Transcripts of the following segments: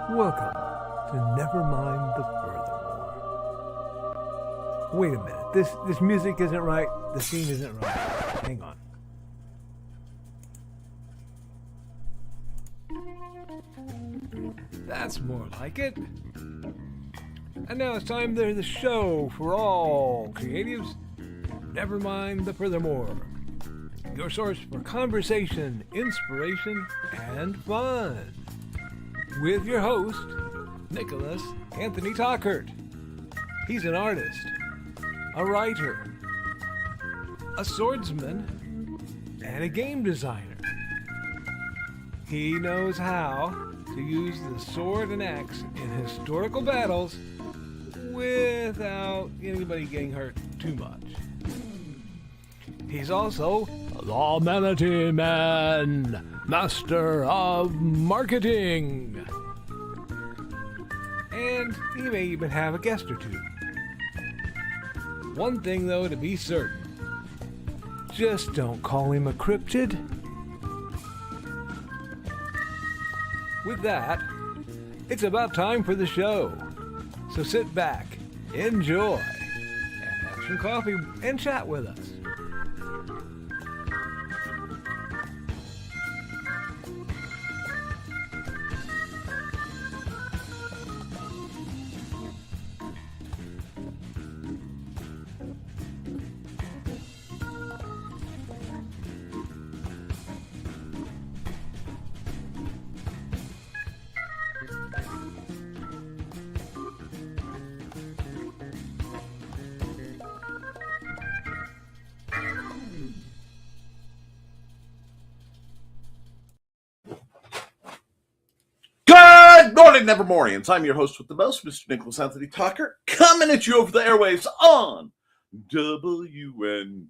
Welcome to Nevermind the Furthermore. Wait a minute, this music isn't right, the scene isn't right. Hang on. That's more like it. And now it's time for the show for all creatives. Nevermind the Furthermore. Your source for conversation, inspiration, and fun. With your host, Nicholas Anthony Tockert. He's an artist, a writer, a swordsman, and a game designer. He knows how to use the sword and axe in historical battles without anybody getting hurt too much. He's also the Manatee Man, master of marketing. And he may even have a guest or two. One thing, though, to be certain. Just don't call him a cryptid. With that, it's about time for the show. So sit back, enjoy, and have some coffee and chat with us. Good morning, Nevermorians. I'm your host with the most, Mr. Nicholas Anthony Tockert, coming at you over the airwaves on WNTF.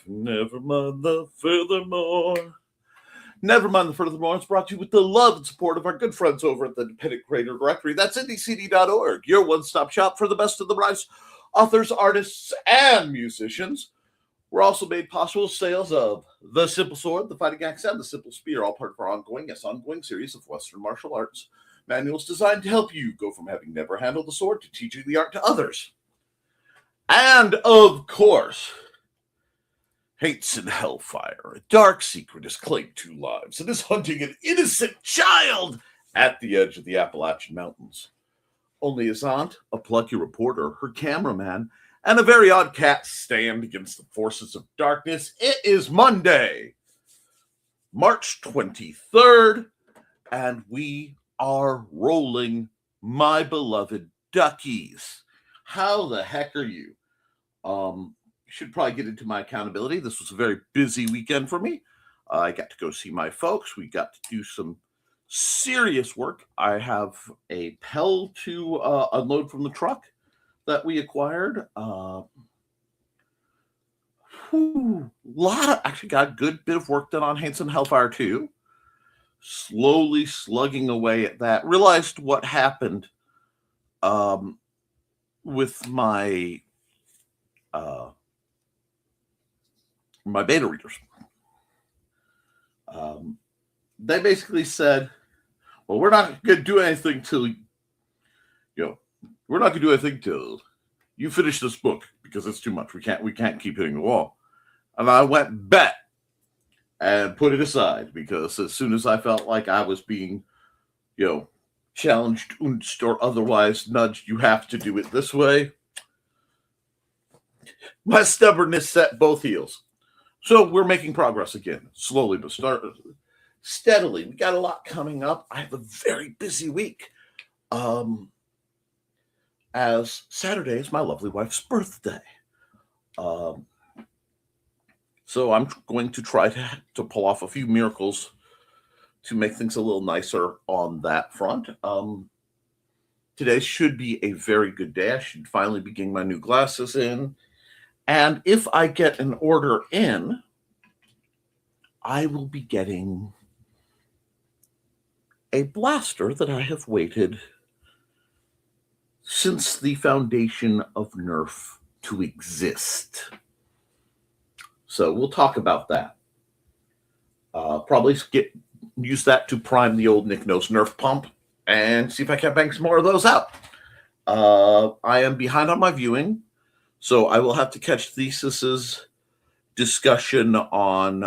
Nevermind the Furthermore. Nevermind the Furthermore is brought to you with the love and support of our good friends over at the Independent Creator Directory. That's IndieCD.org, your one-stop shop for the best of the writers, authors, artists, and musicians. We're also made possible sales of The Simple Sword, The Fighting Axe, and The Simple Spear, all part of our ongoing series of Western martial arts manuals designed to help you go from having never handled the sword to teaching the art to others. And, of course, hates in hellfire. A dark secret has claimed 2 lives and is hunting an innocent child at the edge of the Appalachian Mountains. Only his aunt, a plucky reporter, her cameraman, and a very odd cat stand against the forces of darkness. It is Monday, March 23rd, and we are rolling, my beloved duckies. How the heck are you? Should probably get into my accountability. This was a very busy weekend for me. I got to go see my folks. We got to do some serious work. I have a Pell to unload from the truck that we acquired. Actually got a good bit of work done on Hates in Hellfire 2. Slowly slugging away at that. Realized what happened with my my beta readers. They basically said, well, we're not going to do anything till, we're not going to do anything till you finish this book because it's too much. We can't keep hitting the wall. And I went bet and put it aside because as soon as I felt like I was being, challenged or otherwise nudged, you have to do it this way, my stubbornness set both heels. So we're making progress again, slowly but steadily. We got a lot coming up. I have a very busy week. As Saturday is my lovely wife's birthday. So I'm going to try to pull off a few miracles to make things a little nicer on that front. Today should be a very good day. I should finally be getting my new glasses in. And if I get an order in, I will be getting a blaster that I have waited since the foundation of Nerf to exist. So we'll talk about that. Probably use that to prime the old Nick Knows Nerf pump and see if I can bang some more of those out. I am behind on my viewing, so I will have to catch Thesis's discussion on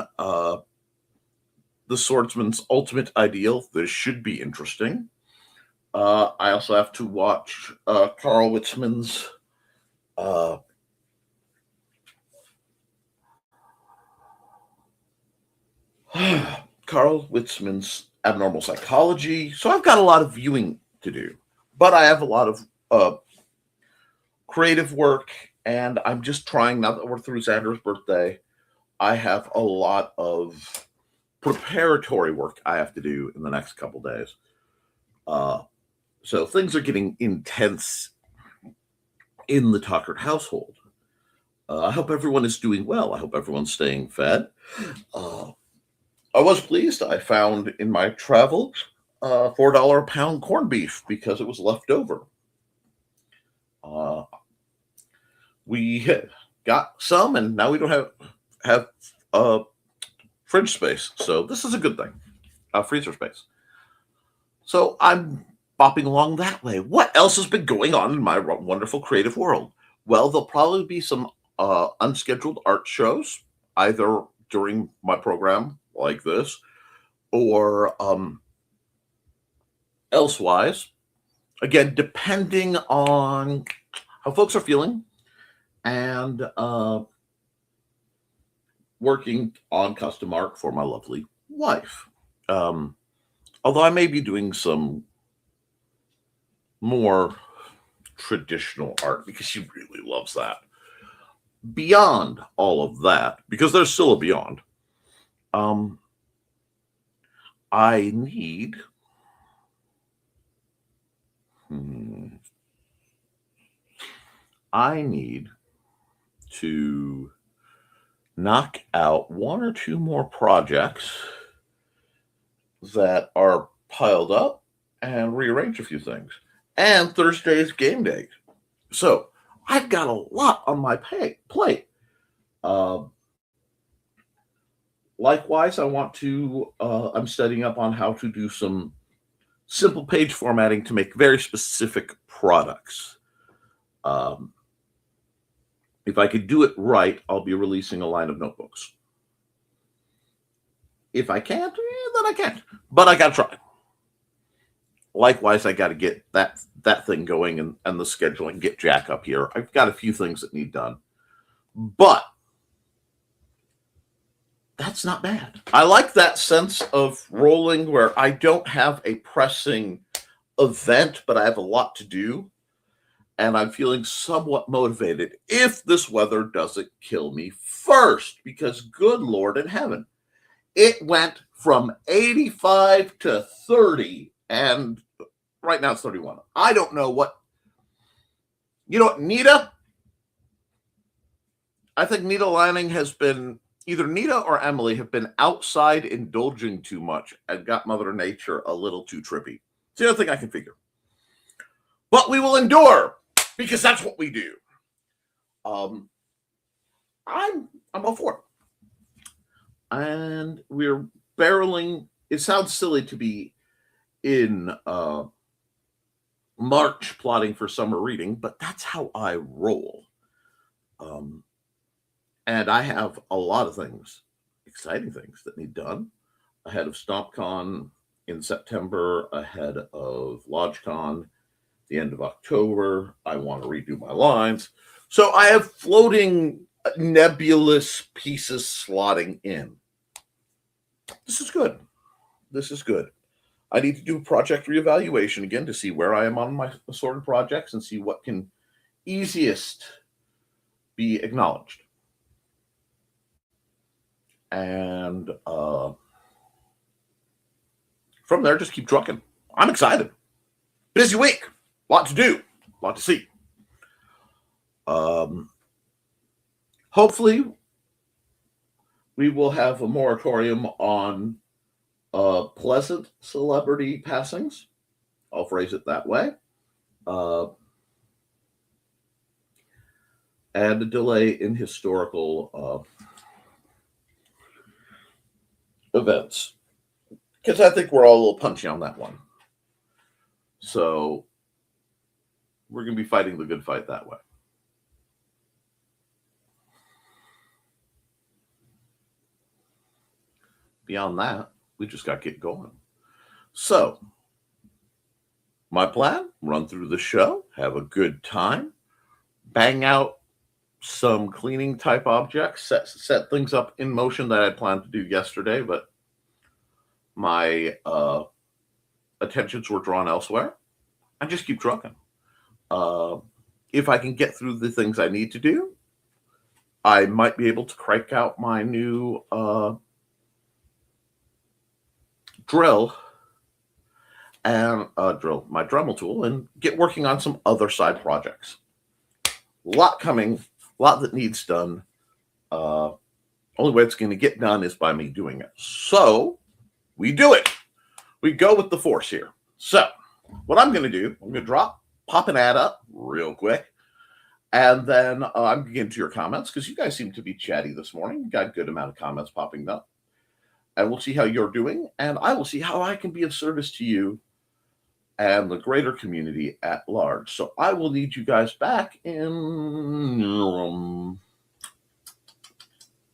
the Swordsman's Ultimate Ideal. This should be interesting. I also have to watch Carl Witzman's Abnormal Psychology. So I've got a lot of viewing to do, but I have a lot of creative work, and I'm just trying, now that we're through Xander's birthday, I have a lot of preparatory work I have to do in the next couple days. So things are getting intense in the Tockert household. I hope everyone is doing well. I hope everyone's staying fed. I was pleased. I found in my travels $4 a pound corned beef because it was left over. We got some, and now we don't have fridge space. So this is a good thing. Freezer space. So I'm bopping along that way. What else has been going on in my wonderful creative world? Well, there'll probably be some unscheduled art shows, either during my program like this or elsewise. Again, depending on how folks are feeling and working on custom art for my lovely wife. Although I may be doing some more traditional art because she really loves that. Beyond all of that, because there's still a beyond, I need to knock out one or two more projects that are piled up and rearrange a few things. And Thursday's game day. So I've got a lot on my plate. Likewise, I'm studying up on how to do some simple page formatting to make very specific products. If I could do it right, I'll be releasing a line of notebooks. If I can't, then I can't. But I got to try. Likewise, I got to get that thing going and the scheduling, get Jack up here. I've got a few things that need done. But that's not bad. I like that sense of rolling where I don't have a pressing event, but I have a lot to do. And I'm feeling somewhat motivated if this weather doesn't kill me first, because good Lord in heaven, it went from 85 to 30, and right now it's 31. I don't know what, Nita? I think Nita Lanning has been, either Nita or Emily have been outside indulging too much and got Mother Nature a little too trippy. It's the other thing I can figure. But we will endure, because that's what we do. I'm all for it. And we're barreling. It sounds silly to be in March plotting for summer reading, but that's how I roll. And I have a lot of things, exciting things that need done ahead of StompCon in September, ahead of LodgeCon the end of October. I want to redo my lines. So I have floating nebulous pieces slotting in. This is good. This is good. I need to do project reevaluation again to see where I am on my assorted projects and see what can easiest be acknowledged. And from there, just keep trucking. I'm excited. Busy week. Lot to do. Lot to see. Hopefully, we will have a moratorium on pleasant celebrity passings. I'll phrase it that way. And a delay in historical events. Because I think we're all a little punchy on that one. So we're going to be fighting the good fight that way. Beyond that, we just got to get going. So my plan, run through the show, have a good time, bang out some cleaning type objects, set things up in motion that I planned to do yesterday, but my attentions were drawn elsewhere, and just keep trucking. If I can get through the things I need to do, I might be able to crank out my new drill and drill my Dremel tool and get working on some other side projects. A lot coming, a lot that needs done. Only way it's going to get done is by me doing it. So we do it. We go with the force here. So what I'm going to do, I'm going to pop an ad up real quick. And then I'm going to get into your comments because you guys seem to be chatty this morning. You got a good amount of comments popping up. And we'll see how you're doing. And I will see how I can be of service to you and the greater community at large. So I will need you guys back in,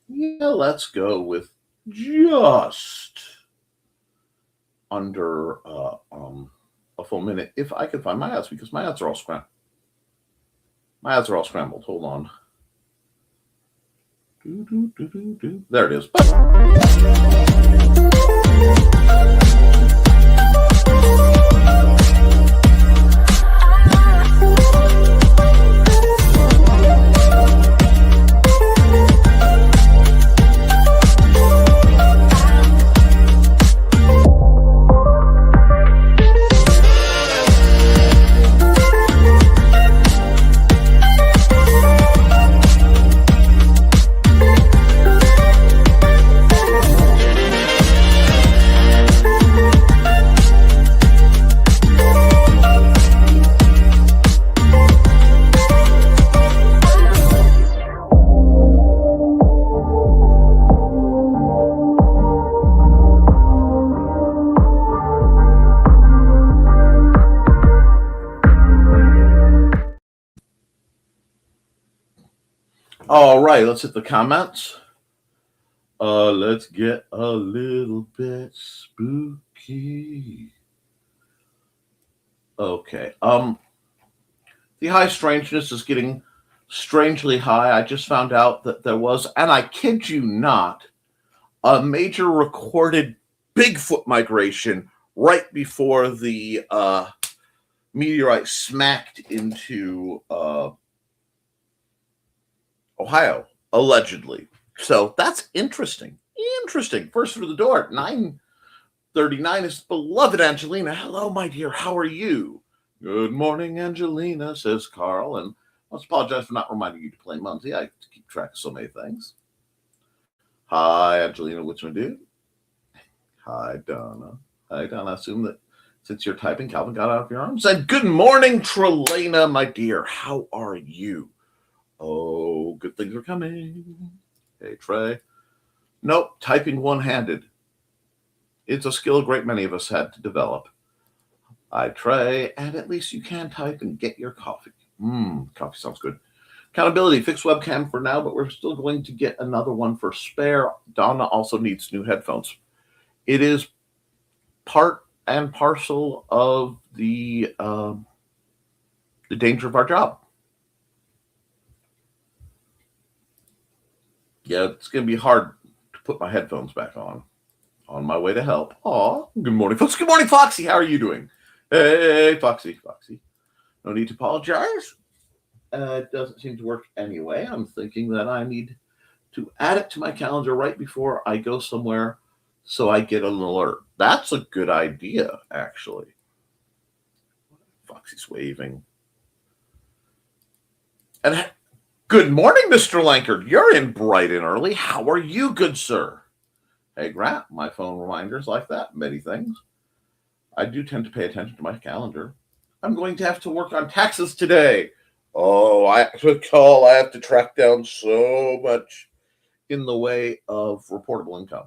let's go with just under a full minute if I can find my ads, because my ads are all scrambled. Hold on. There it is. All right, let's hit the comments. Let's get a little bit spooky. Okay. The high strangeness is getting strangely high. I just found out that there was, and I kid you not, a major recorded Bigfoot migration right before the meteorite smacked into Ohio, allegedly. So that's interesting. First through the door at 9:39 is beloved Angelina. Hello, my dear. How are you? Good morning, Angelina, says Carl. And I must apologize for not reminding you to play Mumsy. I keep track of so many things. Hi, Angelina. What's my dude? Hi, Donna. I assume that since you're typing, Calvin got out of your arms. And good morning, Trelena, my dear. How are you? Oh, good things are coming. Hey, Trey. Nope, typing one-handed. It's a skill a great many of us had to develop. Hi, Trey. And at least you can type and get your coffee. Coffee sounds good. Accountability, fixed webcam for now, but we're still going to get another one for spare. Donna also needs new headphones. It is part and parcel of the danger of our job. Yeah, it's going to be hard to put my headphones back on my way to help. Aw, good morning, folks. Good morning, Foxy. How are you doing? Hey, Foxy. No need to apologize. It doesn't seem to work anyway. I'm thinking that I need to add it to my calendar right before I go somewhere so I get an alert. That's a good idea, actually. Foxy's waving. And good morning, Mr. Lankard. You're in bright and early. How are you, good sir? Hey, Grant, my phone reminders like that. Many things. I do tend to pay attention to my calendar. I'm going to have to work on taxes today. Oh, I have to track down so much in the way of reportable income.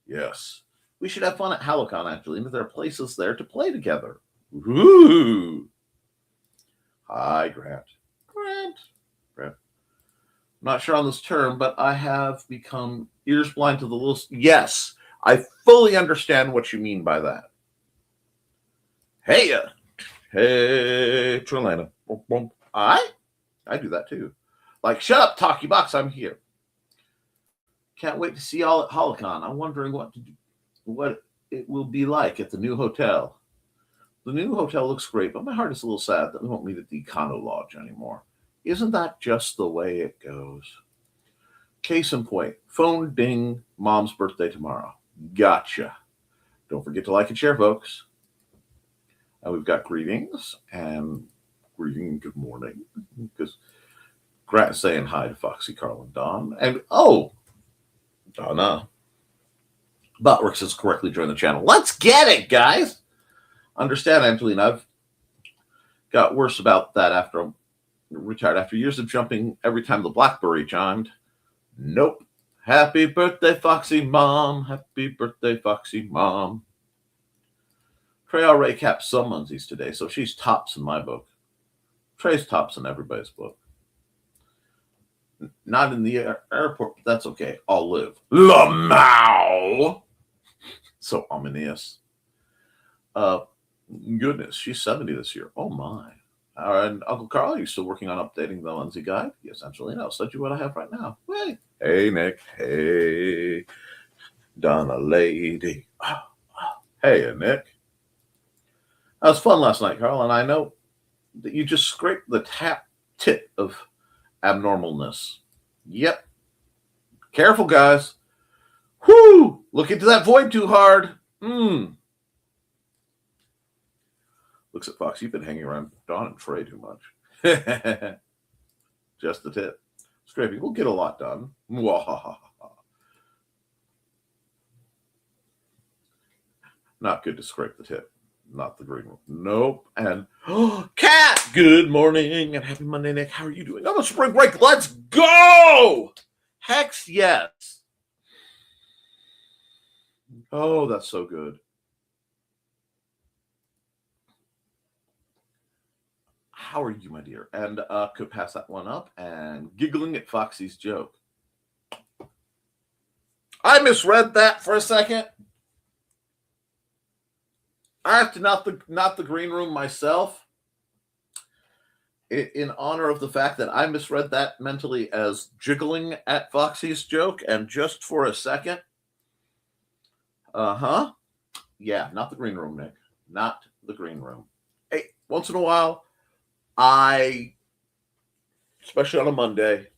Yes. We should have fun at Halocon, Angelina. There are places there to play together. Ooh. Hi, Grant. Grant. I'm not sure on this term, but I have become ears blind to the little. Yes, I fully understand what you mean by that. Hey, Trelana. I do that too. Like, shut up, Talkie Box. I'm here. Can't wait to see y'all at Holocon. I'm wondering what it will be like at the new hotel. The new hotel looks great, but my heart is a little sad that we won't meet at the Econo Lodge anymore. Isn't that just the way it goes? Case in point, phone ding, mom's birthday tomorrow. Gotcha. Don't forget to like and share, folks. And we've got greetings and good morning, because Grant's saying hi to Foxy, Carl, and Don. And Donna. Buttworks has correctly joined the channel. Let's get it, guys. Understand, Angelina, I've got worse about that after I'm retired. After years of jumping every time the BlackBerry chimed. Nope. Happy birthday, Foxy Mom. Happy birthday, Foxy Mom. Trey Ray capped someone's today, so she's tops in my book. Trey's tops in everybody's book. Not in the airport, but that's okay. I'll live. Lamau! So ominous. Goodness, she's 70 this year. Oh my. And Uncle Carl, are you still working on updating the Lindsay guide? Yes, Angelina. I'll send you what I have right now. Hey, Nick. Hey, Donna Lady. Hey, Nick. That was fun last night, Carl, and I know that you just scraped the tip of abnormalness. Yep. Careful, guys. Whoo! Look into that void too hard. Looks at Fox. You've been hanging around Don and Trey too much. Just the tip. Scraping. We'll get a lot done. Not good to scrape the tip. Not the green one. Nope. And Cat, good morning and happy Monday, Nick. How are you doing? I'm on spring break. Let's go. Hex yes. Oh, that's so good. How are you, my dear? And could pass that one up and giggling at Foxy's joke. I misread that for a second. I have to not the green room myself in honor of the fact that I misread that mentally as jiggling at Foxy's joke, and just for a second. Yeah, not the green room, Nick. Not the green room. Hey, once in a while, especially on a Monday,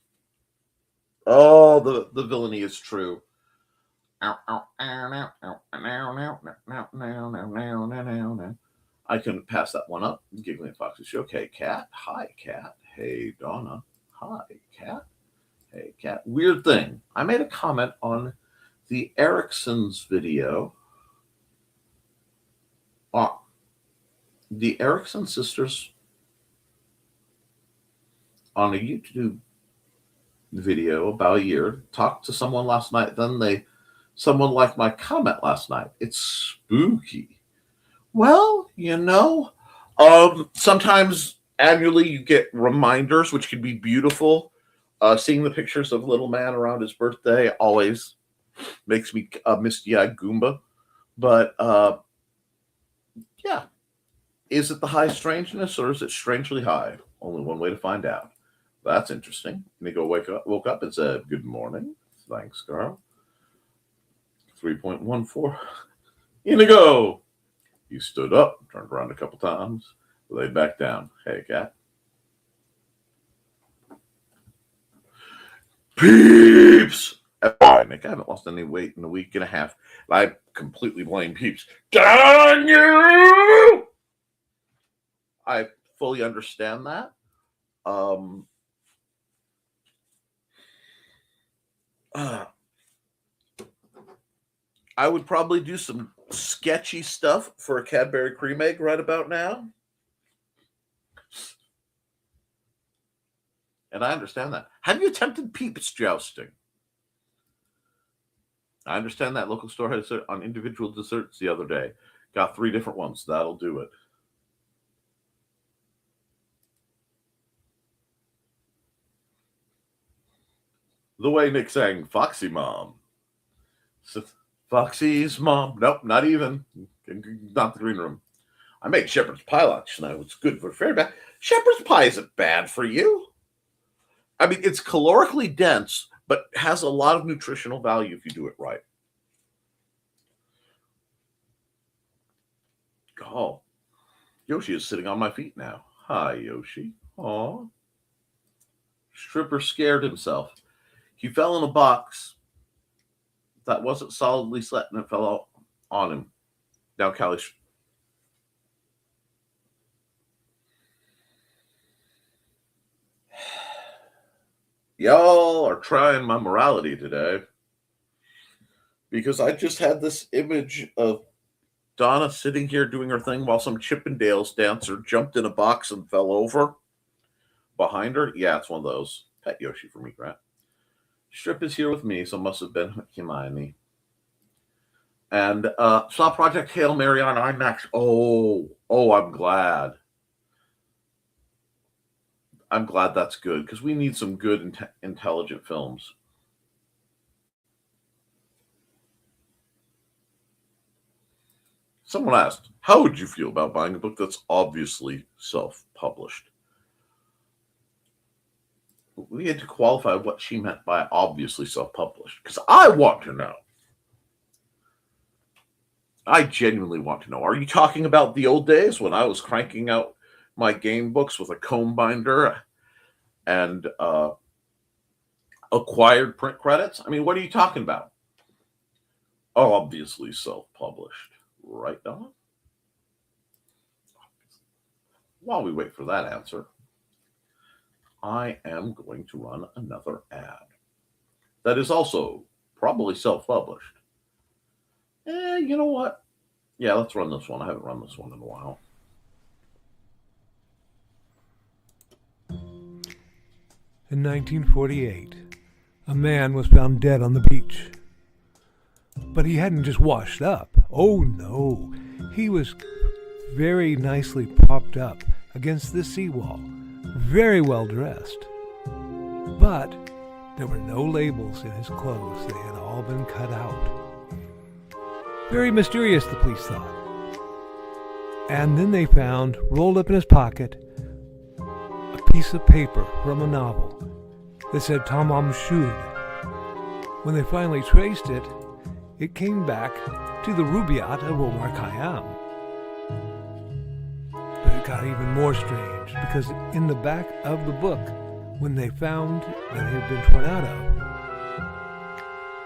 the villainy is true. I couldn't pass that one up. Giggling at Fox's joke. Hey, Cat. Hi, Cat. Hey, Donna. Hi, Cat. Hey, Cat. Weird thing. I made a comment on the Ericksons video. The Erickson sisters on a YouTube video about a year talked to someone last night. Then someone liked my comment last night. It's spooky. Well, sometimes annually you get reminders, which can be beautiful. Seeing the pictures of little man around his birthday always makes me misty-eyed Goomba. But yeah, is it the high strangeness or is it strangely high? Only one way to find out. That's interesting. Nico woke up and said, good morning. Thanks, Carl. 3.14. Inigo. You stood up, turned around a couple times, laid back down. Hey, Cat. Peeps! Nick, I haven't lost any weight in a week and a half. I completely blame Peeps. Darn you! I fully understand that. I would probably do some sketchy stuff for a Cadbury cream egg right about now. And I understand that. Have you attempted Peeps jousting? I understand that local store had on individual desserts the other day. Got 3 different ones. That'll do it. The way Nick sang Foxy Mom. Foxy's mom. Nope, not even. Not the green room. I made shepherd's pie lunch tonight. It's good for very bad. Shepherd's pie isn't bad for you. I mean, it's calorically dense, but has a lot of nutritional value if you do it right. Oh, Yoshi is sitting on my feet now. Hi, Yoshi. Aw. Stripper scared himself. He fell in a box that wasn't solidly set and it fell out on him. Now Callie. Y'all are trying my morality today because I just had this image of Donna sitting here doing her thing while some Chippendales dancer jumped in a box and fell over behind her. Yeah, it's one of those. Pet Yoshi for me, Grant. Strip is here with me, so must have been Hermione. And saw Project Hail Mary on IMAX. Oh, I'm glad. I'm glad that's good because we need some good, intelligent films. Someone asked, how would you feel about buying a book that's obviously self-published? We had to qualify what she meant by obviously self-published because I want to know. I genuinely want to know. Are you talking about the old days when I was cranking out my game books with a comb binder and acquired print credits? I mean, what are you talking about? Obviously self-published. Right, Donna? While we wait for that answer, I am going to run another ad that is also probably self-published. You know what? Yeah, let's run this one. I haven't run this one in a while. In 1948, a man was found dead on the beach. But he hadn't just washed up. Oh no, he was very nicely propped up against the seawall, very well dressed. But there were no labels in his clothes. They had all been cut out. Very mysterious, the police thought. And then they found, rolled up in his pocket, a piece of paper from a novel that said Tom Shud. When they finally traced it, it came back to the Rubaiyat of Omar Khayyam. But it got even more strange, because in the back of the book, when they found that it had been torn out of,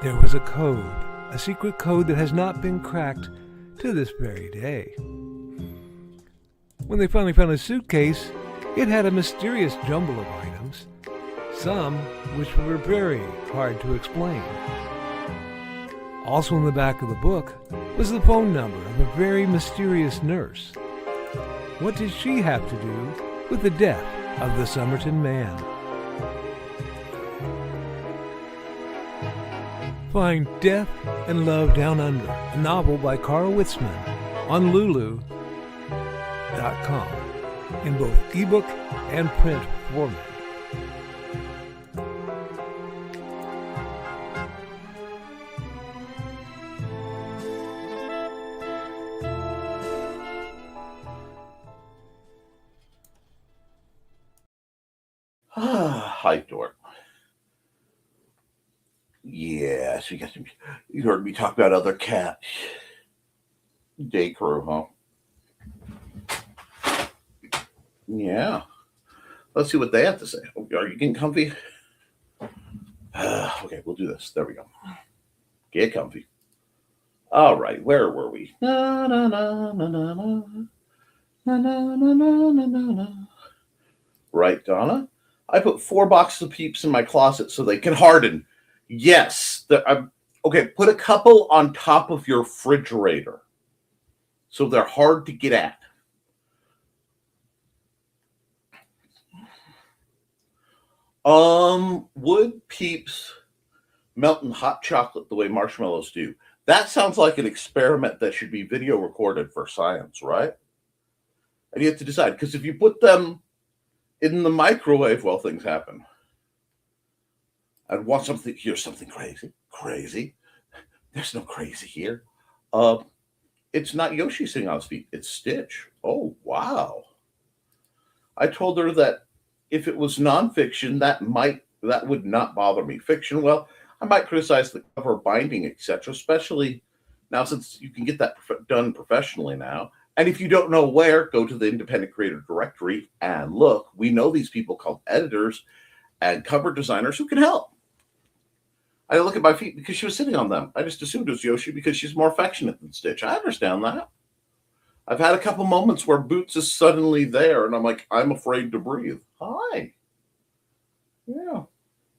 there was a code, a secret code that has not been cracked to this very day. When they finally found his suitcase, it had a mysterious jumble of items, some which were very hard to explain. Also in the back of the book was the phone number of a very mysterious nurse. What did she have to do with the death of the Somerton man? Find Death and Love Down Under, a novel by Carl Witzman, on Lulu.com in both ebook and print format. Hi, Dork. Yes, you heard me talk about other cats. Day crew, huh? Yeah. Let's see what they have to say. Are you getting comfy? Okay, we'll do this. There we go. Get comfy. All right, where were we? Na, na, na, na, na, na. Na, na, na, na, na, na. Right, Donna? I put 4 boxes of Peeps in my closet so they can harden. Yes. Okay, put a couple on top of your refrigerator so they're hard to get at. Would Peeps melt in hot chocolate the way marshmallows do? That sounds like an experiment that should be video recorded for science, right? And you have to decide, because if you put them in the microwave, well, things happen. I'd want something. Here's something crazy. Crazy. There's no crazy here. It's not Yoshi sitting on his feet. It's Stitch. Oh wow. I told her that if it was nonfiction, that would not bother me. Fiction, well, I might criticize the cover binding, etc. Especially now since you can get that done professionally now. And if you don't know where, go to the Independent Creator Directory and look. We know these people called editors and cover designers who can help. I look at my feet because she was sitting on them. I just assumed it was Yoshi because she's more affectionate than Stitch. I understand that. I've had a couple moments where Boots is suddenly there, and I'm like, I'm afraid to breathe. Hi. Yeah.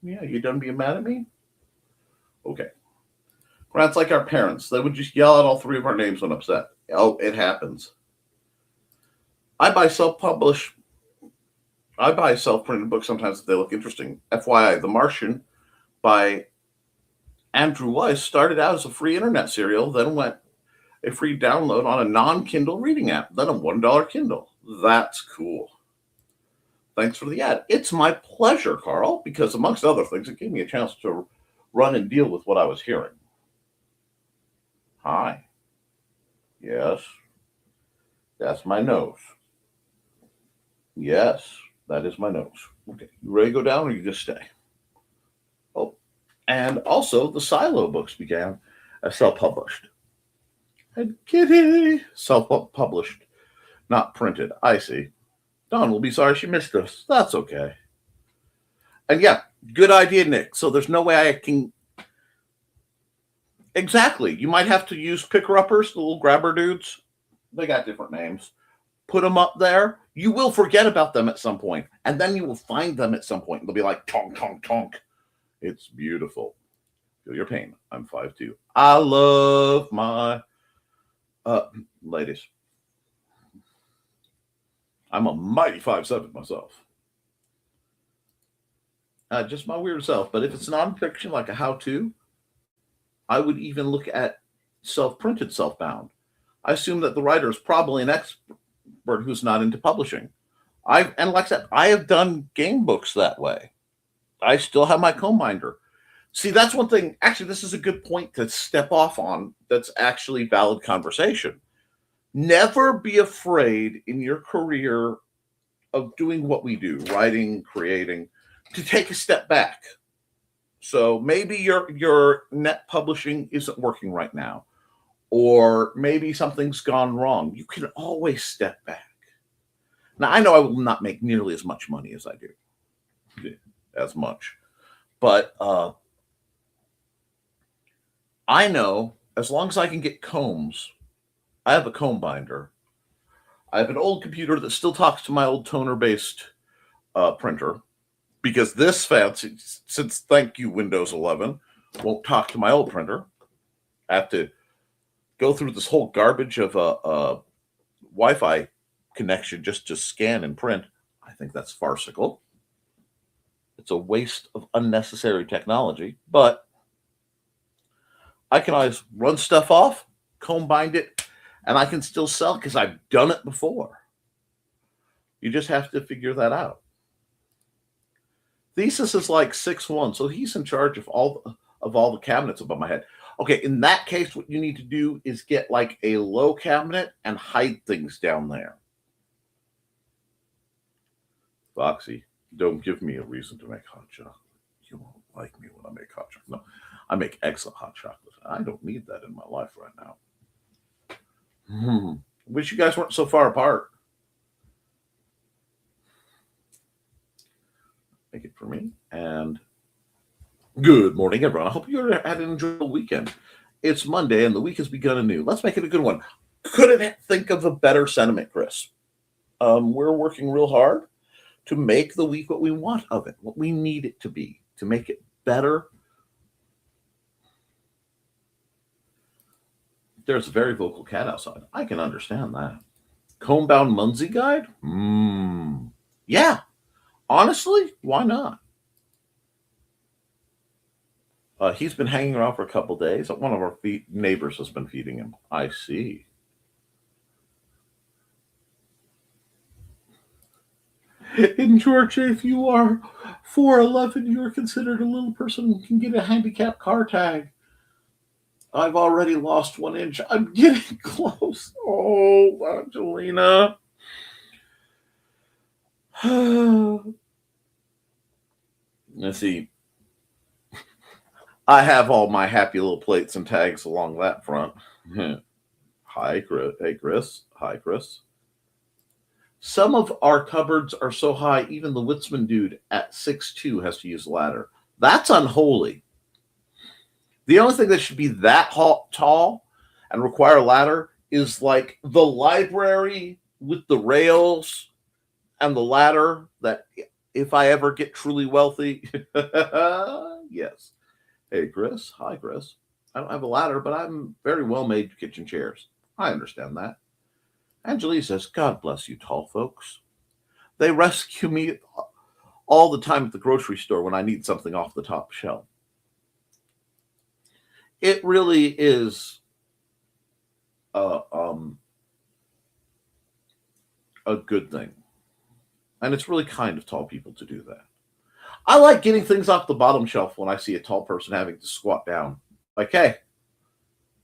You done being mad at me? Okay. Grant's like our parents. They would just yell out all three of our names when upset. Oh, it happens. I buy self-printed books sometimes if they look interesting. FYI, The Martian by Andrew Weiss started out as a free internet serial, then went a free download on a non-Kindle reading app, then a $1 Kindle. That's cool. Thanks for the ad. It's my pleasure, Carl, because amongst other things, it gave me a chance to run and deal with what I was hearing. Hi. Yes. That's my nose. Yes, that is my nose. Okay, you ready to go down or you just stay? Oh, and also the Silo books began as self-published. And Kitty, self-published, not printed. I see. Dawn will be sorry she missed us. That's okay. And yeah, good idea, Nick. So there's no way I can... Exactly. You might have to use picker-uppers, the little grabber dudes. They got different names. Put them up there. You will forget about them at some point. And then you will find them at some point. They'll be like, tonk, tonk, tonk. It's beautiful. Feel your pain. I'm 5'2". I love my... ladies. I'm a mighty 5'7" myself. Just my weird self. But if it's nonfiction, like a how-to, I would even look at self-printed, self-bound. I assume that the writer is probably an expert who's not into publishing. And like I said, I have done game books that way. I still have my co-binder. See, that's one thing. Actually, this is a good point to step off on. That's actually valid conversation. Never be afraid in your career of doing what we do, writing, creating, to take a step back. So maybe your net publishing isn't working right now, or maybe something's gone wrong. You can always step back. Now, I know I will not make nearly as much money as I do, as much, but I know as long as I can get combs, I have a comb binder. I have an old computer that still talks to my old toner-based printer, because this fancy, since thank you Windows 11, won't talk to my old printer. I have to go through this whole garbage of a Wi-Fi connection just to scan and print. I think that's farcical. It's a waste of unnecessary technology, but I can always run stuff off, comb bind it, and I can still sell because I've done it before. You just have to figure that out. Thesis is like 6'1", so he's in charge of all the cabinets above my head. Okay, in that case, what you need to do is get like a low cabinet and hide things down there. Foxy, don't give me a reason to make hot chocolate. You won't like me when I make hot chocolate. No, I make excellent hot chocolate. I don't need that in my life right now. Wish you guys weren't so far apart. Make it for me. And good morning, everyone. I hope you had an enjoyable weekend. It's Monday, and the week has begun anew. Let's make it a good one. Couldn't think of a better sentiment, Chris. We're working real hard to make the week what we want of it, what we need it to be, to make it better. There's a very vocal cat outside. I can understand that. Comb-bound Munsey guide? Yeah. Honestly, why not? He's been hanging around for a couple days. One of our neighbors has been feeding him. I see. In Georgia, if you are 4'11", you are considered a little person who can get a handicap car tag. I've already lost 1 inch. I'm getting close. Oh, Angelina. Let's see. I have all my happy little plates and tags along that front. Hi, Chris. Hey, Chris. Hi, Chris. Some of our cupboards are so high, even the Witzman dude at 6'2" has to use a ladder. That's unholy. The only thing that should be that tall and require a ladder is like the library with the rails and the ladder that if I ever get truly wealthy, yes. Hey, Chris. Hi, Chris. I don't have a ladder, but I'm very well-made kitchen chairs. I understand that. Angelique says, God bless you, tall folks. They rescue me all the time at the grocery store when I need something off the top shelf. It really is a good thing. And it's really kind of tall people to do that. I like getting things off the bottom shelf when I see a tall person having to squat down. Like, hey,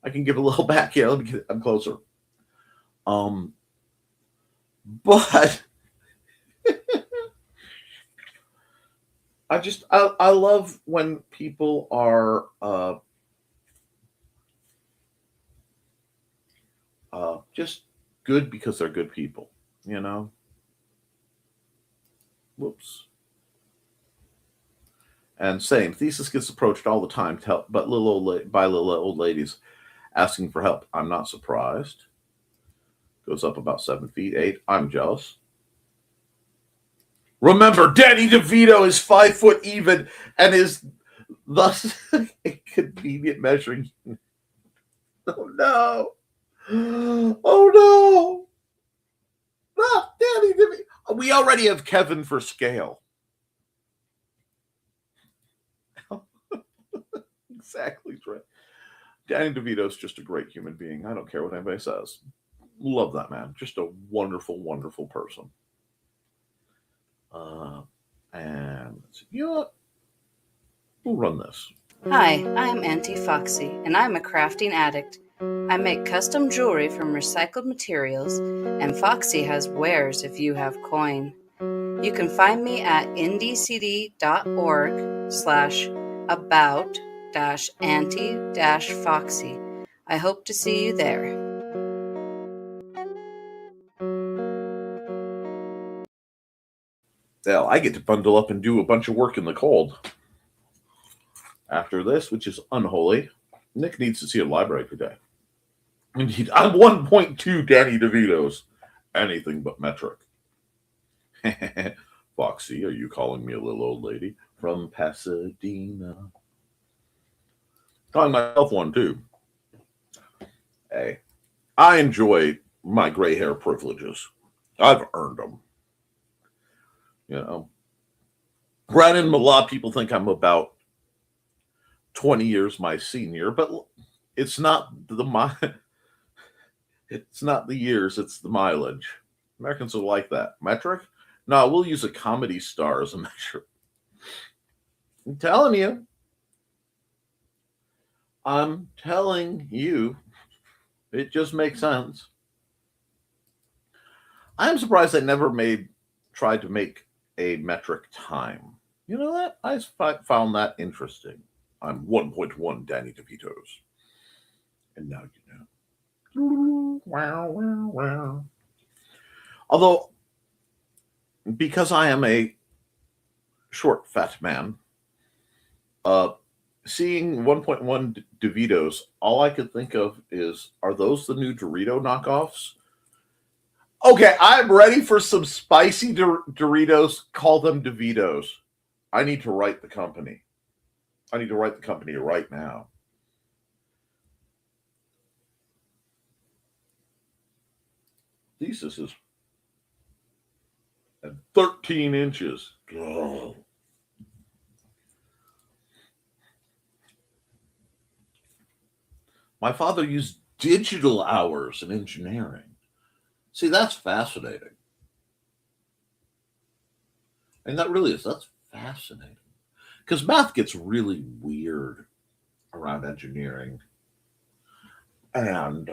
I can give a little back here. Let me get I'm closer. But I love when people are just good because they're good people, you know? Whoops. And same, thesis gets approached all the time to help, but by little old ladies asking for help. I'm not surprised. Goes up about 7 feet, 8. I'm jealous. Remember, Danny DeVito is 5 foot even and is thus a convenient measuring unit. Oh no. Oh no. Ah, Danny DeVito. We already have Kevin for scale. Exactly right. Danny DeVito's just a great human being. I don't care what anybody says. Love that man. Just a wonderful, wonderful person. And you know what? We'll run this. Hi, I'm Auntie Foxy, and I'm a crafting addict. I make custom jewelry from recycled materials, and Foxy has wares if you have coin. You can find me at ndcd.org/about-auntie-foxy. I hope to see you there. Well, I get to bundle up and do a bunch of work in the cold. After this, which is unholy, Nick needs to see a library today. Indeed, I'm 1.2 Danny DeVito's. Anything but metric. Foxy, are you calling me a little old lady from Pasadena? Calling myself one, too. Hey, I enjoy my gray hair privileges. I've earned them. You know, granted, a lot of people think I'm about 20 years my senior, but it's not it's not the years, it's the mileage. Americans are like that. Metric? No, we'll use a comedy star as a measure. I'm telling you. It just makes sense. I'm surprised they never tried to make a metric time. You know that? I found that interesting. I'm 1.1 Danny DeVito's. And now you know. Wow, wow, wow. Although, because I am a short, fat man, seeing 1.1 DeVito's, all I could think of is, are those the new Dorito knockoffs? Okay, I'm ready for some spicy Doritos. Call them DeVito's. I need to write the company. I need to write the company right now. Thesis is at 13 inches. Oh. My father used digital hours in engineering. See, that's fascinating. And that's fascinating. Because math gets really weird around engineering and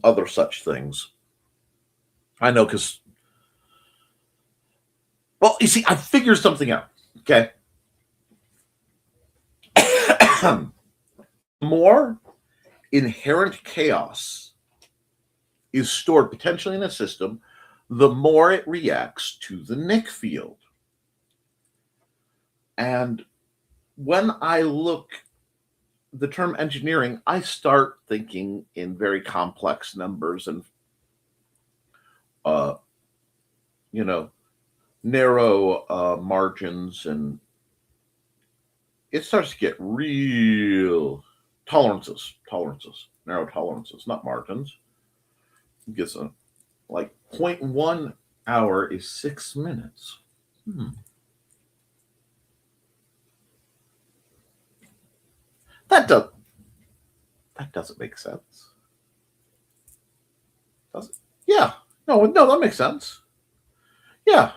other such things. I know because, well, you see, I figured something out. Okay. More inherent chaos is stored potentially in a system, the more it reacts to the Nick field. And when I look the term engineering, I start thinking in very complex numbers and you know, narrow margins, and it starts to get real tolerances, narrow tolerances, not margins. It gets like 0.1 hour is 6 minutes. That doesn't make sense. Does it? Yeah. No, that makes sense. Yeah.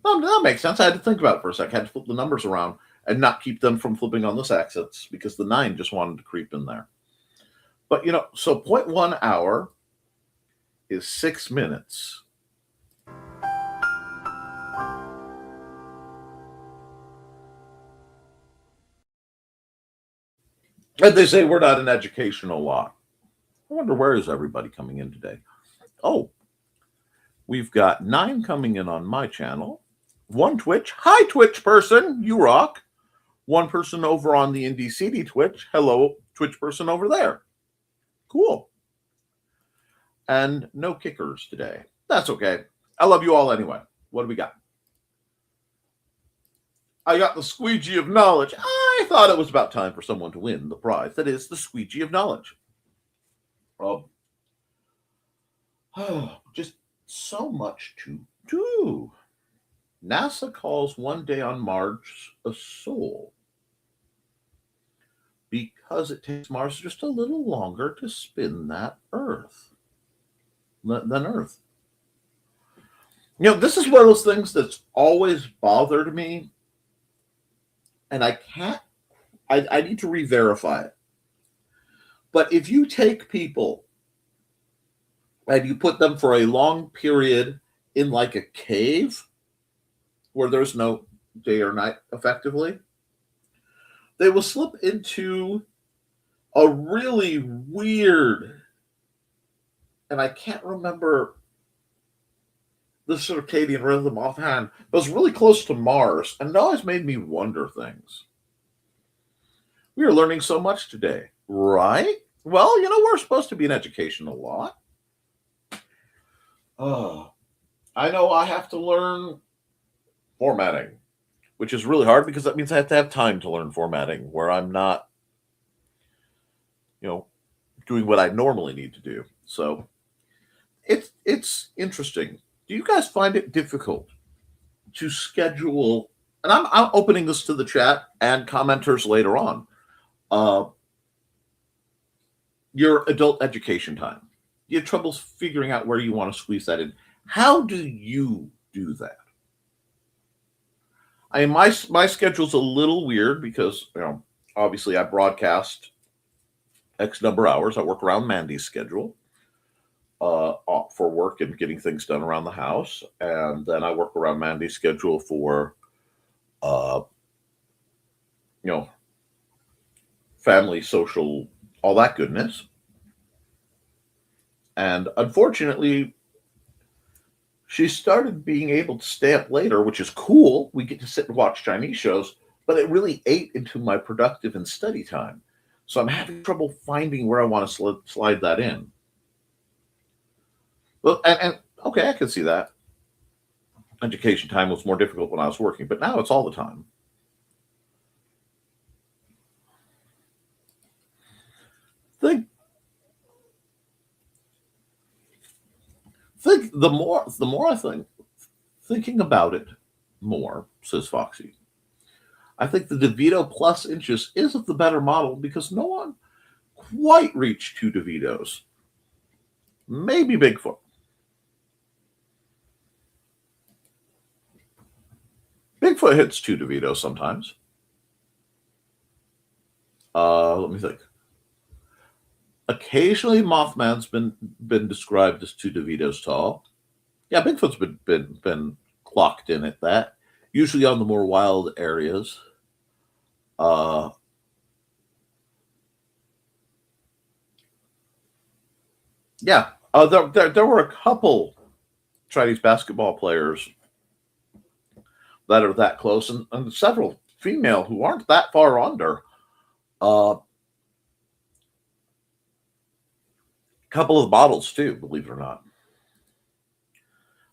No, that makes sense. I had to think about it for a second. I had to flip the numbers around and not keep them from flipping on this axis because the 9 just wanted to creep in there. But, so 0.1 hour is 6 minutes. And they say we're not an educational lot. I wonder where is everybody coming in today? Oh, we've got 9 coming in on my channel. 1 Twitch. Hi, Twitch person. You rock. 1 person over on the Indie CD Twitch. Hello, Twitch person over there. Cool. And no kickers today. That's okay. I love you all anyway. What do we got? I got the squeegee of knowledge. I thought it was about time for someone to win the prize. That is the squeegee of knowledge. Just so much to do. NASA calls one day on Mars a sol because it takes Mars just a little longer to spin that Earth than Earth. This is one of those things that's always bothered me, and I need to re-verify it. But if you take people and you put them for a long period in like a cave where there's no day or night effectively, they will slip into a really weird, and I can't remember the circadian rhythm offhand, but it's really close to Mars, and it always made me wonder things. We are learning so much today, right? Well, we're supposed to be an educational lot. I know I have to learn formatting, which is really hard because that means I have to have time to learn formatting where I'm not, doing what I normally need to do. So it's interesting. Do you guys find it difficult to schedule? And I'm opening this to the chat and commenters later on. Your adult education time. You have trouble figuring out where you want to squeeze that in. How do you do that? My schedule's a little weird because obviously I broadcast X number of hours. I work around Mandy's schedule for work and getting things done around the house, and then I work around Mandy's schedule for family, social, all that goodness. And unfortunately, she started being able to stay up later, which is cool. We get to sit and watch Chinese shows, but it really ate into my productive and study time. So I'm having trouble finding where I want to slide that in. Well, and okay, I can see that. Education time was more difficult when I was working, but now it's all the time. Think the more I thinking about it more, says Foxy. I think the DeVito plus inches is the better model because no one quite reached 2 DeVitos. Maybe Bigfoot. Bigfoot hits 2 DeVitos sometimes. Let me think. Occasionally, Mothman's been described as 2 DeVitos tall. Yeah, Bigfoot's been clocked in at that. Usually on the more wild areas. Yeah, there were a couple Chinese basketball players that are that close, and several female who aren't that far under. Couple of bottles too, believe it or not.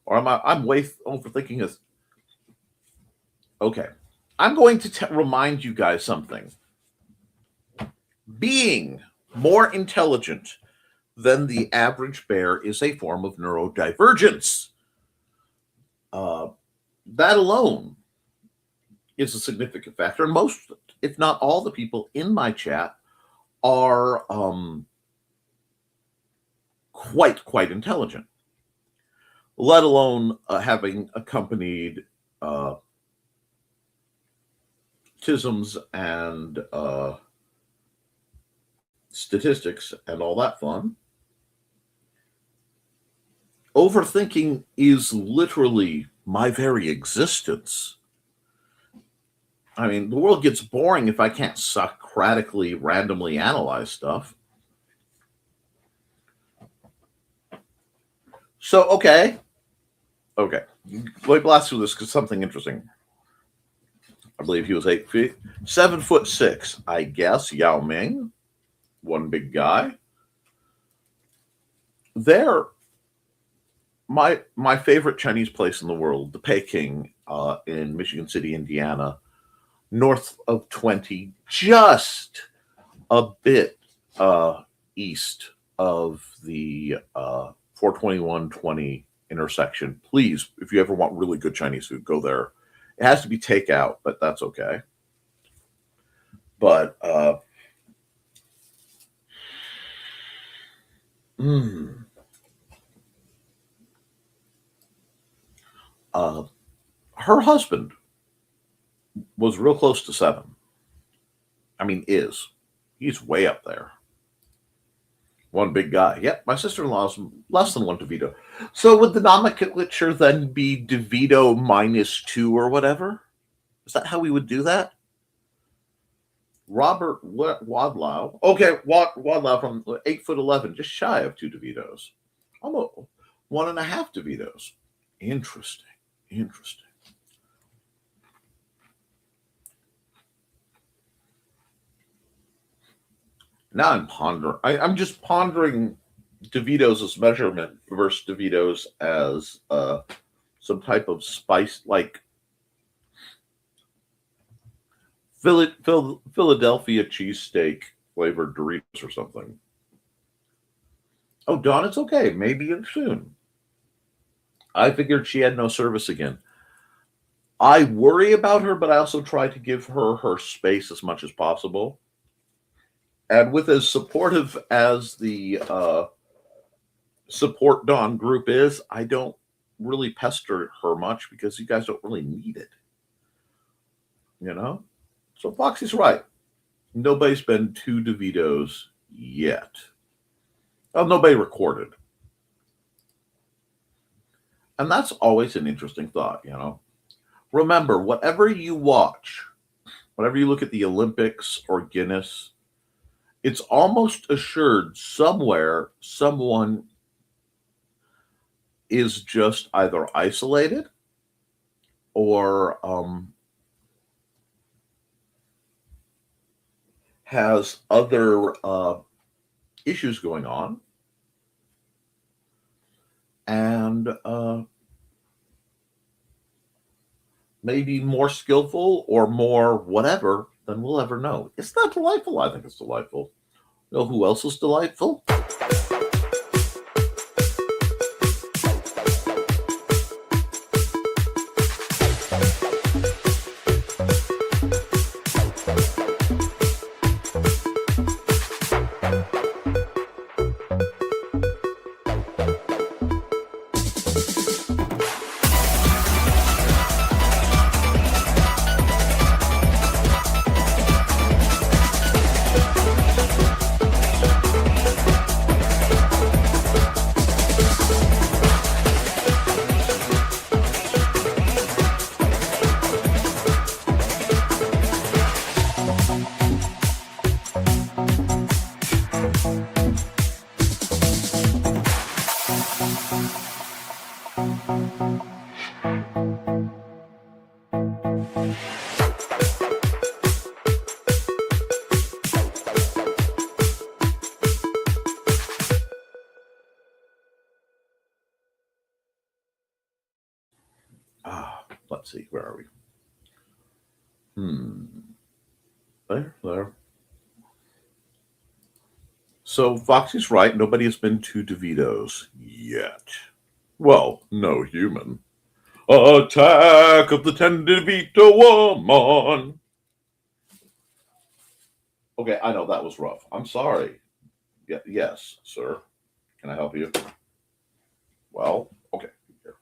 Or I'm way overthinking this. Okay, I'm going to remind you guys something. Being more intelligent than the average bear is a form of neurodivergence. That alone is a significant factor. And most, if not all, the people in my chat are quite intelligent, let alone having accompanied tisms and statistics and all that fun. Overthinking is literally my very existence. I mean, the world gets boring if I can't Socratically randomly analyze stuff. So, okay. Let me blast through this because something interesting. I believe he was 8 feet, 7'6", I guess. Yao Ming, one big guy. They're my favorite Chinese place in the world, the Peking in Michigan City, Indiana, north of 20, just a bit east of the 421-20 intersection. Please, if you ever want really good Chinese food, go there. It has to be takeout, but that's okay. But her husband was real close to 7. I mean, he's way up there. One big guy. Yep, my sister-in-law's less than 1 DeVito. So would the nomenclature then be DeVito -2 or whatever? Is that how we would do that? Robert Wadlow. Okay, Wadlow from 8'11", just shy of 2 DeVitos. Almost 1.5 DeVitos. Interesting. Now I'm pondering. I'm just pondering DeVitos as measurement versus DeVitos as some type of spice, like Philadelphia cheesesteak flavored Doritos or something. Oh, Dawn, it's okay. Maybe soon. I figured she had no service again. I worry about her, but I also try to give her space as much as possible. And with as supportive as the support Dawn group is, I don't really pester her much because you guys don't really need it. You know? So Foxy's right. Nobody's been 2 DeVitos yet. Well, nobody recorded. And that's always an interesting thought, you know? Remember, whatever you watch, whenever you look at the Olympics or Guinness, it's almost assured somewhere someone is just either isolated or has other issues going on, and maybe more skillful or more whatever than we'll ever know. It's not delightful. I think it's delightful. You know who else is delightful? Let's see, where are we? There. So Foxy's right. Nobody has been to DeVito's yet. Well, no human. Attack of the 10 DeVito woman. Okay, I know that was rough. I'm sorry. Yes, sir. Can I help you? Well, okay. Here.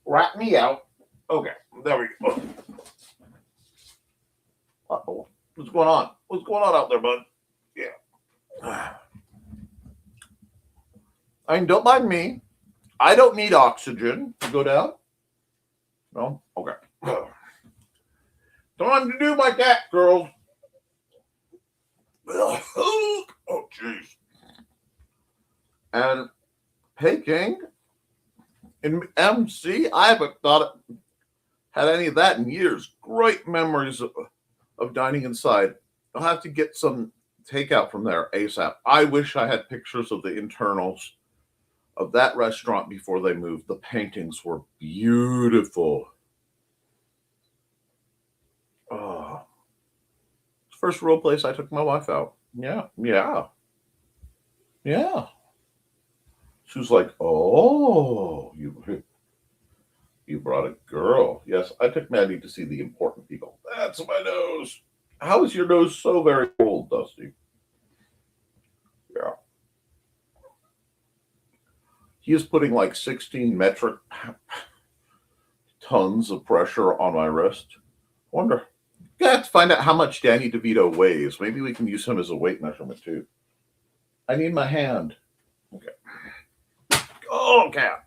Rat me out. Okay, there we go. Uh-oh. What's going on? What's going on out there, bud? Yeah. I mean, don't mind me. I don't need oxygen to go down. No? Okay. Time to do my cat, girls. Oh, jeez. And hey, King, in MC, I haven't had any of that in years. Great memories of dining inside. I'll have to get some takeout from there ASAP. I wish I had pictures of the internals of that restaurant before they moved. The paintings were beautiful. Oh, first real place I took my wife out. Yeah. She was like, "Oh, you brought a girl." Yes, I took Maddie to see the important people. That's my nose. How is your nose so very old, Dusty? Yeah. He is putting like 16 metric tons of pressure on my wrist. I wonder. I have to find out how much Danny DeVito weighs. Maybe we can use him as a weight measurement too. I need my hand. Okay. Oh, cat.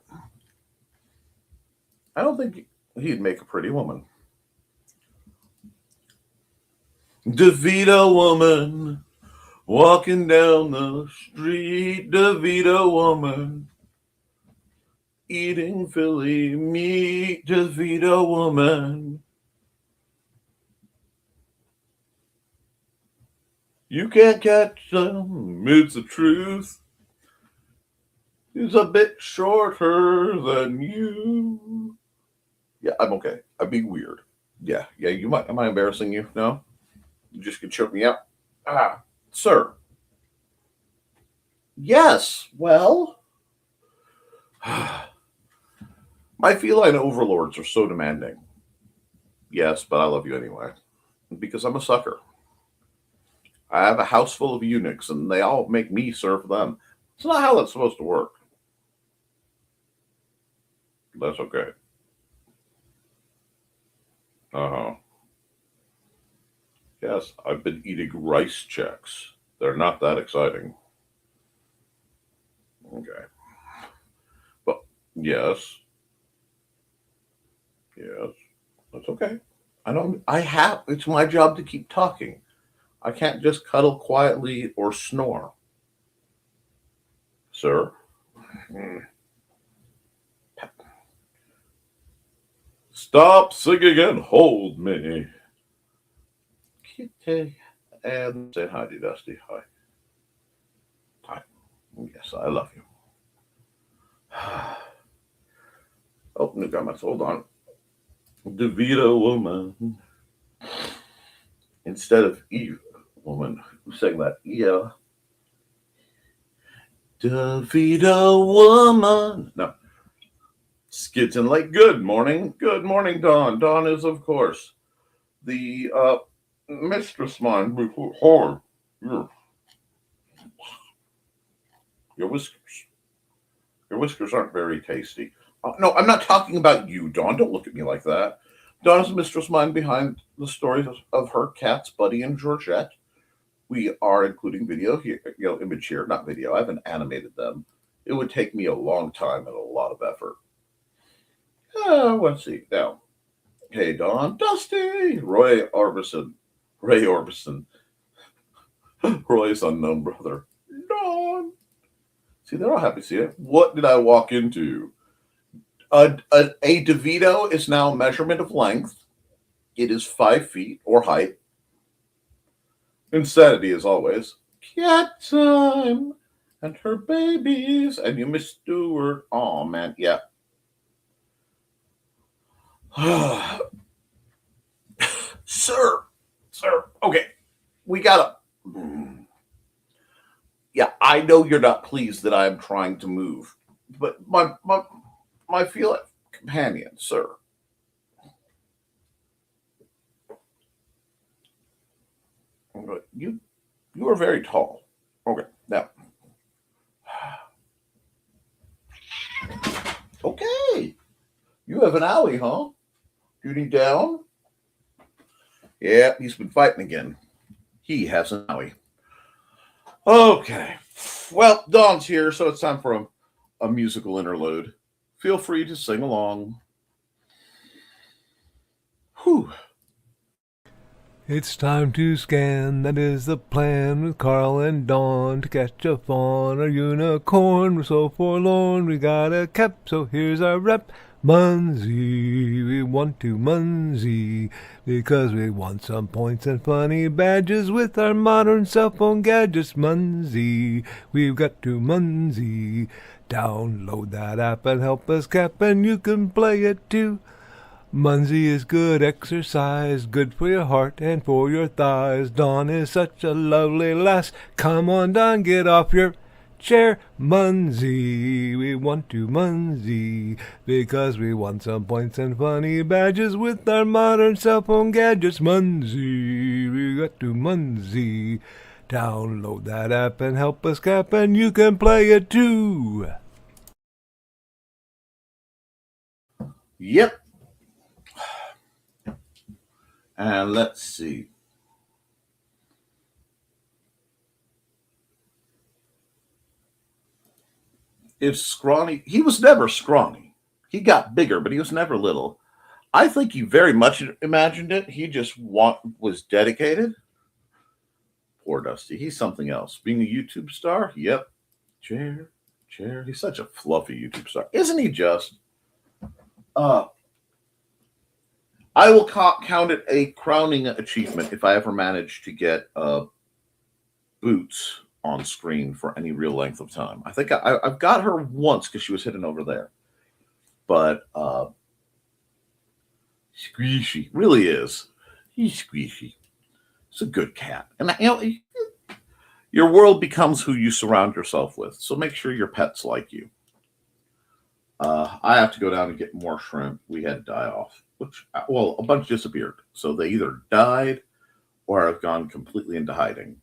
I don't think he'd make a pretty woman. DeVito woman, walking down the street. DeVito woman, eating Philly meat. DeVito woman. You can't catch him, it's the truth. He's a bit shorter than you. Yeah, I'm okay. I'm being weird. Yeah, you might. Am I embarrassing you? No? You just can choke me out? Sir. Yes, well. My feline overlords are so demanding. Yes, but I love you anyway. Because I'm a sucker. I have a house full of eunuchs, and they all make me serve them. It's not how that's supposed to work. That's okay. Uh-huh. Yes, I've been eating rice checks. They're not that exciting. Okay. But, yes. That's okay. It's my job to keep talking. I can't just cuddle quietly or snore. Sir? Stop singing and hold me. Kitty. And say hi to Dusty. Hi. Yes, I love you. Oh, new comments. Hold on. DeVito woman. Instead of Eve woman. Who sang that? Yeah. DeVito woman. No. Skitten like good morning. Good morning, Dawn. Dawn is, of course, the mistress mine before hard. Your whiskers. Your whiskers aren't very tasty. No, I'm not talking about you, Dawn. Don't look at me like that. Dawn is a mistress mind behind the stories of her cats, Buddy and Georgette. We are including video here, image here, not video. I haven't animated them. It would take me a long time and a lot of effort. Let's see. Now, hey, Dawn, Dusty, Ray Orbison. Roy's unknown brother. Dawn. See, they're all happy to see it. What did I walk into? A DeVito is now a measurement of length. It is 5 feet or height. Insanity as always. Cat time and her babies and you Miss Stewart. Oh man, yeah. Sir, okay, we gotta. Yeah, I know you're not pleased that I am trying to move, but my fellow companion, sir. You are very tall. Okay, now. Okay, you have an owie, huh? Duty down. Yeah, he's been fighting again. He has an owie. Okay. Well, Dawn's here, so it's time for a musical interlude. Feel free to sing along. Whew. It's time to scan, that is the plan, with Carl and Dawn to catch a fawn or unicorn. We're so forlorn, we got a cap, so here's our rep. Munsey, we want to Munsey, because we want some points and funny badges with our modern cell phone gadgets. Munsey, we've got to Munsey. Download that app and help us cap, and you can play it too. Munsey is good exercise, good for your heart and for your thighs. Dawn is such a lovely lass. Come on, Dawn, get off your chair. Munsey, we want to Munsey, because we want some points and funny badges with our modern cell phone gadgets. Munsey, we got to Munsey. Download that app and help us cap, and you can play it too. Yep. And let's see. If scrawny, he was never scrawny. He got bigger, but he was never little. I think he very much imagined it. He just was dedicated. Poor Dusty. He's something else. Being a YouTube star? Yep. Chair. He's such a fluffy YouTube star. Isn't he just? I will count it a crowning achievement if I ever manage to get Boots on screen for any real length of time. I think I've got her once because she was hidden over there. But squishy. Really is. He's squishy. It's a good cat. And your world becomes who you surround yourself with. So make sure your pets like you. I have to go down and get more shrimp. We had to die off. A bunch disappeared. So they either died or have gone completely into hiding.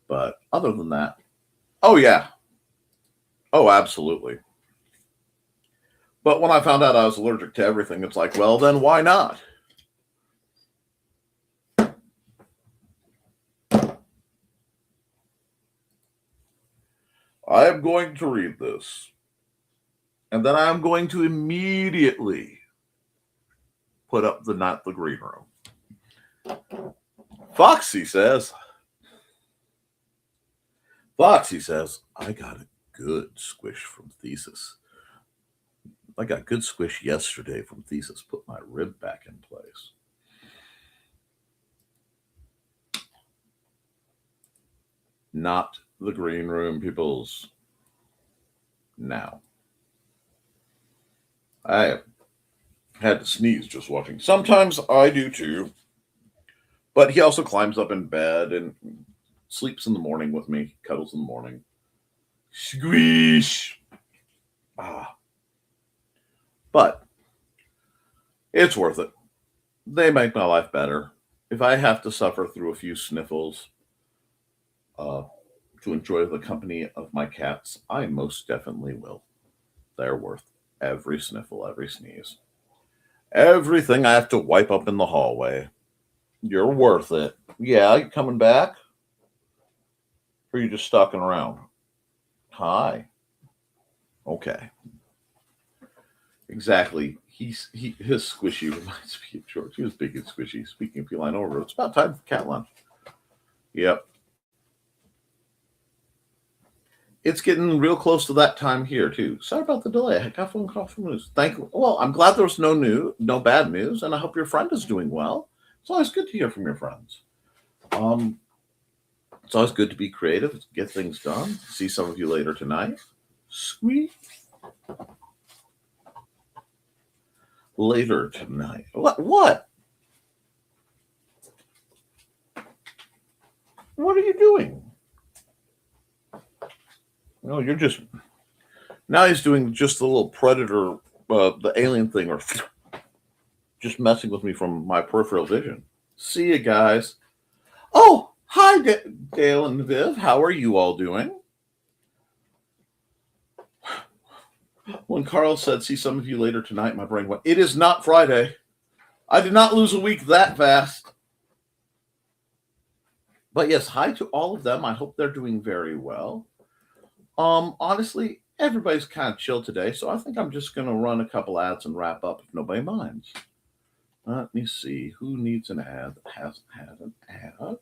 But other than that, oh yeah. Oh, absolutely. But when I found out I was allergic to everything, it's like, well, then why not? I am going to read this. And then I'm going to immediately put up Not the Green Room. Foxy says, I got a good squish from Thesis. I got good squish yesterday from Thesis. Put my rib back in place. Not the Green Room, peoples. Now. I had to sneeze just watching. Sometimes I do too. But he also climbs up in bed and sleeps in the morning with me, cuddles in the morning. Squish! But it's worth it. They make my life better. If I have to suffer through a few sniffles to enjoy the company of my cats, I most definitely will. They're worth every sniffle, every sneeze. Everything I have to wipe up in the hallway. You're worth it. Yeah, you coming back? Or are you just stalking around? Hi. Okay. Exactly. His squishy reminds me of George. He was big and squishy. Speaking of feline overload, it's about time for cat lunch. Yep. It's getting real close to that time here too. Sorry about the delay. I got a phone call from news. Thank you. Well, I'm glad there was no bad news, and I hope your friend is doing well. It's always good to hear from your friends. It's always good to be creative, get things done. See some of you later tonight. Sweet. later tonight. What? What are you doing? No, you're just... Now he's doing just the little predator, the alien thing, or just messing with me from my peripheral vision. See you guys. Oh, hi, Dale and Viv. How are you all doing? When Carl said, see some of you later tonight, my brain went, it is not Friday. I did not lose a week that fast. But yes, hi to all of them. I hope they're doing very well. Honestly, everybody's kind of chill today, so I think I'm just going to run a couple ads and wrap up if nobody minds. Let me see. Who needs an ad that hasn't had an ad?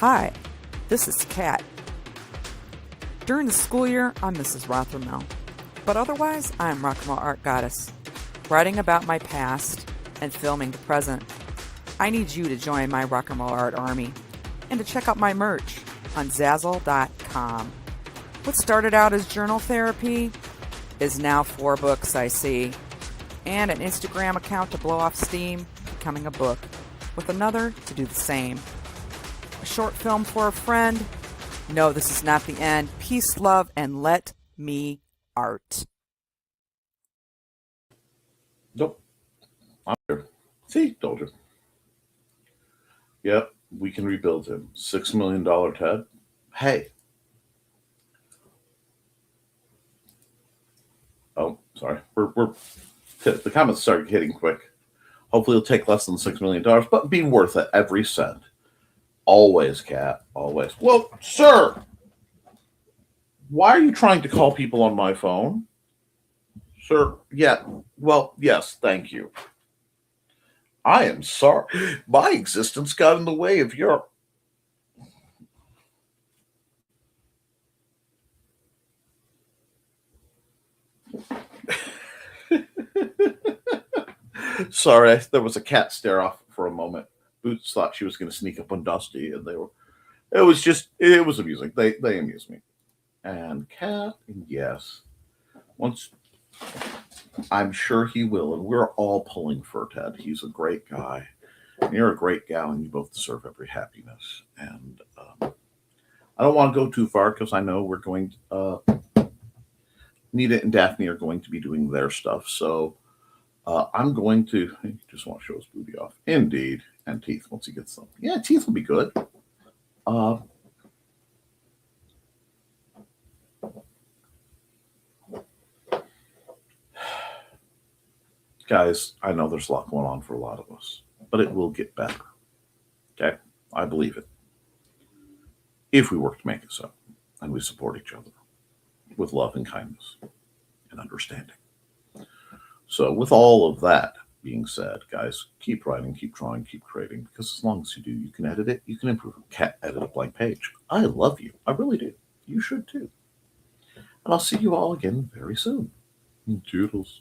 Hi, this is Kat. During the school year, I'm Mrs. Rothermel, but otherwise, I'm Rock and Roll Art Goddess, writing about my past and filming the present. I need you to join my Rock and Roll Art army and to check out my merch on Zazzle.com. What started out as journal therapy is now 4 books, I see, and an Instagram account to blow off steam, becoming a book, with another to do the same. A short film for a friend. No, this is not the end. Peace, love, and let me art. Nope. I'm here. See, told you. Yep, we can rebuild him. $6 million Ted. Hey. Oh, sorry. The comments started hitting quick. Hopefully it'll take less than $6 million, but be worth it every cent. Always, Kat. Always. Well, sir, why are you trying to call people on my phone? Sir, yeah. Well, yes, thank you. I am sorry. My existence got in the way of your... Sorry, there was a cat stare off for a moment. Boots thought she was going to sneak up on Dusty, and it was amusing. They amuse me. And Cat, yes, once I'm sure he will, and we're all pulling for Ted. He's a great guy. And you're a great gal, and you both deserve every happiness. And I don't want to go too far because I know we're going to, Nita and Daphne are going to be doing their stuff. So I'm going to, I just want to show his booty off. Indeed. And teeth once he gets them. Yeah, teeth will be good. Guys, I know there's a lot going on for a lot of us, but it will get better. Okay? I believe it. If we work to make it so, and we support each other with love and kindness and understanding. So with all of that being said, guys, keep writing, keep drawing, keep creating, because as long as you do, you can edit it, you can improve it. Can't edit a blank page. I love you. I really do. You should too. And I'll see you all again very soon. Toodles.